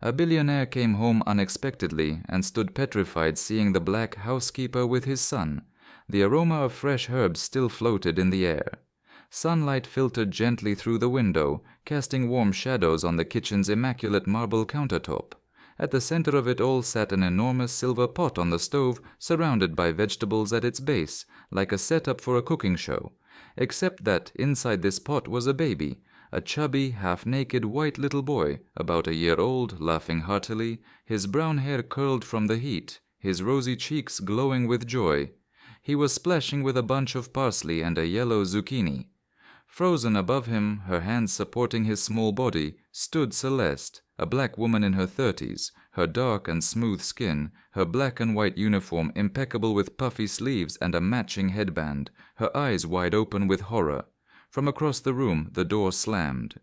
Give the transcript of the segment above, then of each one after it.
A billionaire came home unexpectedly and stood petrified seeing the black housekeeper with his son. The aroma of fresh herbs still floated in the air. Sunlight filtered gently through the window, casting warm shadows on the kitchen's immaculate marble countertop. At the center of it all sat an enormous silver pot on the stove, surrounded by vegetables at its base, like a setup for a cooking show. Except that inside this pot was a baby, a chubby, half-naked white little boy, about a year old, laughing heartily, his brown hair curled from the heat, his rosy cheeks glowing with joy. He was splashing with a bunch of parsley and a yellow zucchini. Frozen above him, her hands supporting his small body, stood Celeste, a black woman in her 30s, her dark and smooth skin, her black and white uniform impeccable with puffy sleeves and a matching headband, her eyes wide open with horror. From across the room, the door slammed.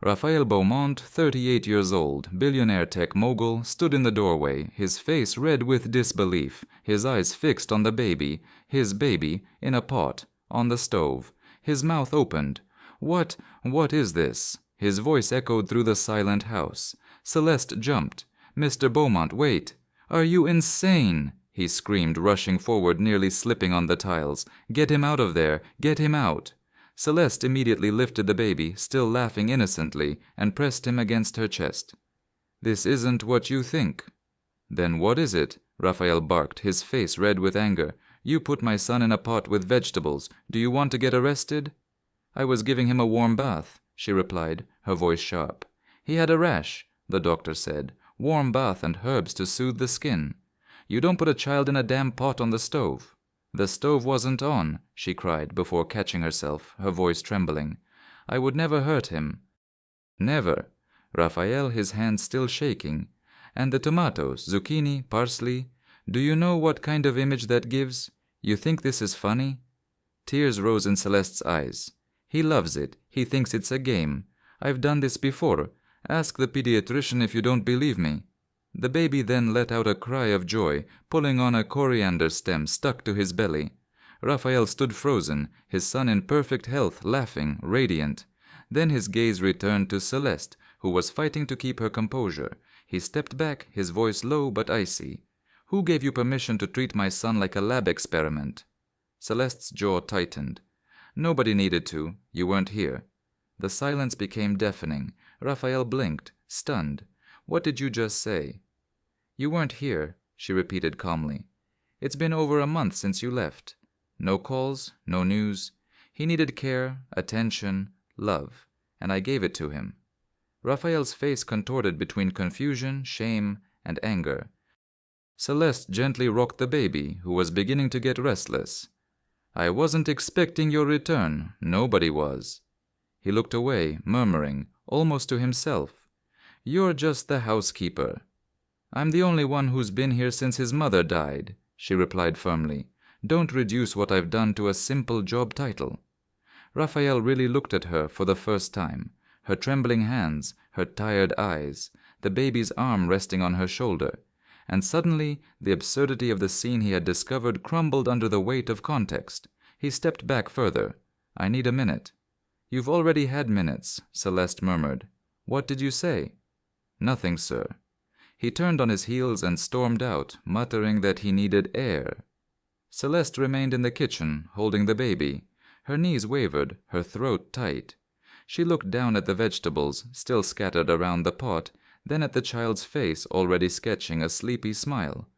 Raphael Beaumont, 38 years old, billionaire tech mogul, stood in the doorway, his face red with disbelief, his eyes fixed on the baby, his baby, in a pot, on the stove. His mouth opened. What is this? His voice echoed through the silent house. Celeste jumped. Mr. Beaumont, wait. Are you insane? He screamed, rushing forward, nearly slipping on the tiles. Get him out of there. Get him out. Celeste immediately lifted the baby, still laughing innocently, and pressed him against her chest. This isn't what you think. Then what is it? Raphael barked, his face red with anger. You put my son in a pot with vegetables. Do you want to get arrested? I was giving him a warm bath, she replied, her voice sharp. He had a rash, the doctor said. Warm bath and herbs to soothe the skin. You don't put a child in a damn pot on the stove. The stove wasn't on, she cried before catching herself, her voice trembling. I would never hurt him. Never. Raphael, his hand still shaking. And the tomatoes, zucchini, parsley. Do you know what kind of image that gives? You think this is funny? Tears rose in Celeste's eyes. He loves it. He thinks it's a game. I've done this before. Ask the pediatrician if you don't believe me. The baby then let out a cry of joy, pulling on a coriander stem stuck to his belly. Raphael stood frozen, his son in perfect health, laughing, radiant. Then his gaze returned to Celeste, who was fighting to keep her composure. He stepped back, his voice low but icy. Who gave you permission to treat my son like a lab experiment? Celeste's jaw tightened. Nobody needed to. You weren't here. The silence became deafening. Raphael blinked, stunned. What did you just say? You weren't here, she repeated calmly. It's been over a month since you left. No calls, no news. He needed care, attention, love, and I gave it to him. Raphael's face contorted between confusion, shame, and anger. Celeste gently rocked the baby, who was beginning to get restless. I wasn't expecting your return. Nobody was. He looked away, murmuring, almost to himself. You're just the housekeeper. I'm the only one who's been here since his mother died, she replied firmly. Don't reduce what I've done to a simple job title. Raphael really looked at her for the first time, her trembling hands, her tired eyes, the baby's arm resting on her shoulder. And suddenly, the absurdity of the scene he had discovered crumbled under the weight of context. He stepped back further. I need a minute. You've already had minutes, Celeste murmured. What did you say? Nothing, sir. He turned on his heels and stormed out, muttering that he needed air. Celeste remained in the kitchen, holding the baby. Her knees wavered, her throat tight. She looked down at the vegetables, still scattered around the pot, then at the child's face, already sketching a sleepy smile.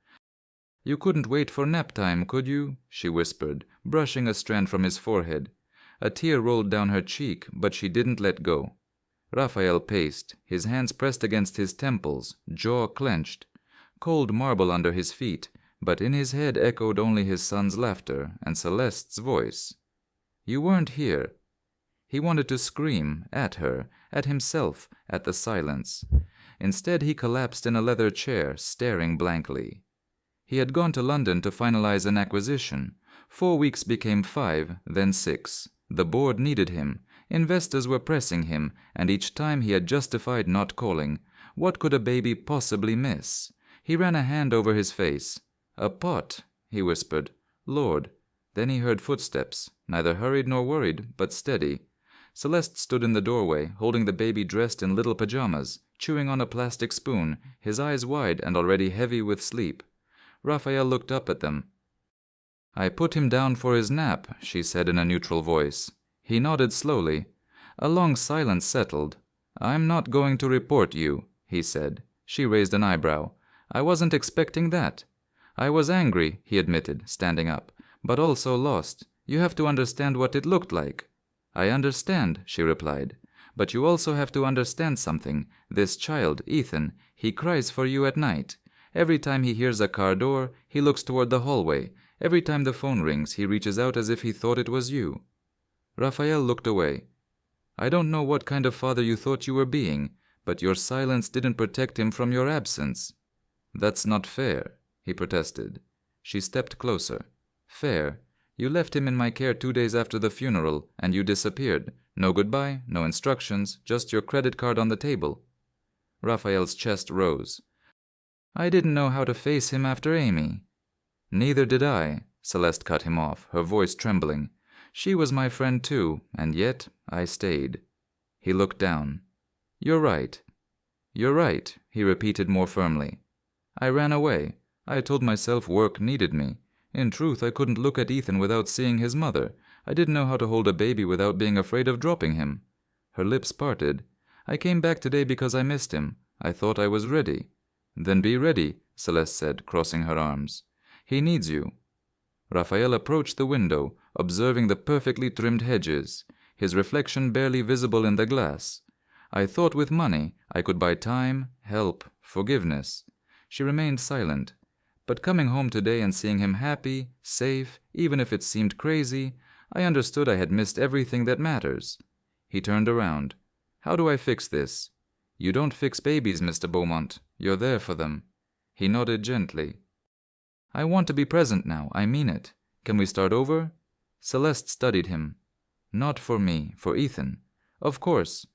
You couldn't wait for nap time, could you? She whispered, brushing a strand from his forehead. A tear rolled down her cheek, but she didn't let go. Raphael paced, his hands pressed against his temples, jaw clenched. Cold marble under his feet, but in his head echoed only his son's laughter and Celeste's voice. You weren't here. He wanted to scream, at her, at himself, at the silence. Instead, he collapsed in a leather chair, staring blankly. He had gone to London to finalize an acquisition. 4 weeks became 5, then 6. The board needed him. Investors were pressing him, and each time he had justified not calling. What could a baby possibly miss? He ran a hand over his face. A pot, he whispered. Lord. Then he heard footsteps, neither hurried nor worried, but steady. Celeste stood in the doorway, holding the baby dressed in little pajamas, chewing on a plastic spoon, his eyes wide and already heavy with sleep. Raphael looked up at them. "I put him down for his nap," she said in a neutral voice. He nodded slowly. A long silence settled. "I'm not going to report you," he said. She raised an eyebrow. "I wasn't expecting that." "I was angry," he admitted, standing up, "but also lost. You have to understand what it looked like." "I understand," she replied. "But you also have to understand something. This child, Ethan, he cries for you at night. Every time he hears a car door, he looks toward the hallway. Every time the phone rings, he reaches out as if he thought it was you." Raphael looked away. "I don't know what kind of father you thought you were being, but your silence didn't protect him from your absence." "That's not fair," he protested. She stepped closer. "Fair? You left him in my care 2 days after the funeral, and you disappeared. No goodbye, no instructions, just your credit card on the table." Raphael's chest rose. "I didn't know how to face him after Amy." "Neither did I," Celeste cut him off, her voice trembling. "She was my friend too, and yet I stayed." He looked down. "You're right." "You're right," he repeated more firmly. "I ran away. I told myself work needed me. In truth, I couldn't look at Ethan without seeing his mother. I didn't know how to hold a baby without being afraid of dropping him." Her lips parted. "I came back today because I missed him. I thought I was ready." "Then be ready," Celeste said, crossing her arms. "He needs you." Raphael approached the window, observing the perfectly trimmed hedges, his reflection barely visible in the glass. "I thought with money I could buy time, help, forgiveness." She remained silent. But coming home today and seeing him happy, safe, even if it seemed crazy, I understood I had missed everything that matters. He turned around. "How do I fix this?" "You don't fix babies, Mr. Beaumont. You're there for them." He nodded gently. "I want to be present now. I mean it. Can we start over?" Celeste studied him. "Not for me, for Ethan." "Of course."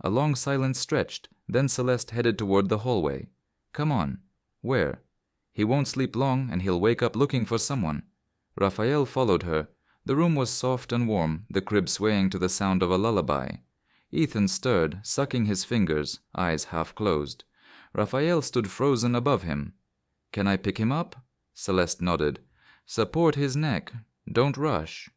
A long silence stretched, then Celeste headed toward the hallway. "Come on." "Where?" "He won't sleep long, and he'll wake up looking for someone." Raphael followed her. The room was soft and warm, the crib swaying to the sound of a lullaby. Ethan stirred, sucking his fingers, eyes half closed. Raphael stood frozen above him. "Can I pick him up?" Celeste nodded. "Support his neck. Don't rush."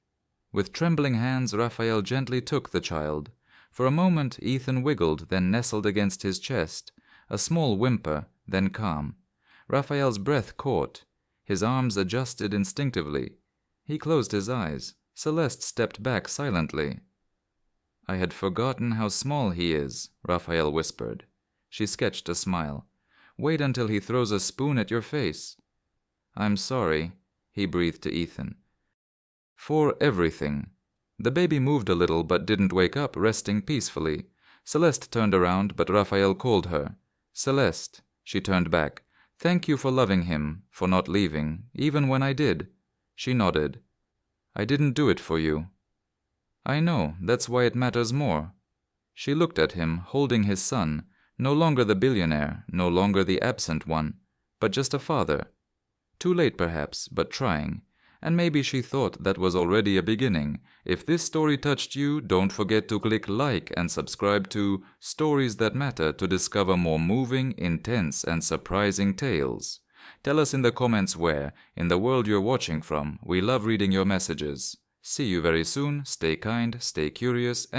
With trembling hands, Raphael gently took the child. For a moment, Ethan wiggled, then nestled against his chest. A small whimper, then calm. Raphael's breath caught. His arms adjusted instinctively. He closed his eyes. Celeste stepped back silently. "I had forgotten how small he is," Raphael whispered. She sketched a smile. "Wait until he throws a spoon at your face." "I'm sorry," he breathed to Ethan. "For everything." The baby moved a little but didn't wake up, resting peacefully. Celeste turned around, but Raphael called her. "Celeste." She turned back. "Thank you for loving him, for not leaving, even when I did." She nodded. "I didn't do it for you." "I know, that's why it matters more." She looked at him, holding his son, no longer the billionaire, no longer the absent one, but just a father. Too late perhaps, but trying. And maybe she thought that was already a beginning. If this story touched you, don't forget to click like and subscribe to Stories That Matter to discover more moving, intense, and surprising tales. Tell us in the comments where, in the world you're watching from. We love reading your messages. See you very soon. Stay kind, stay curious, and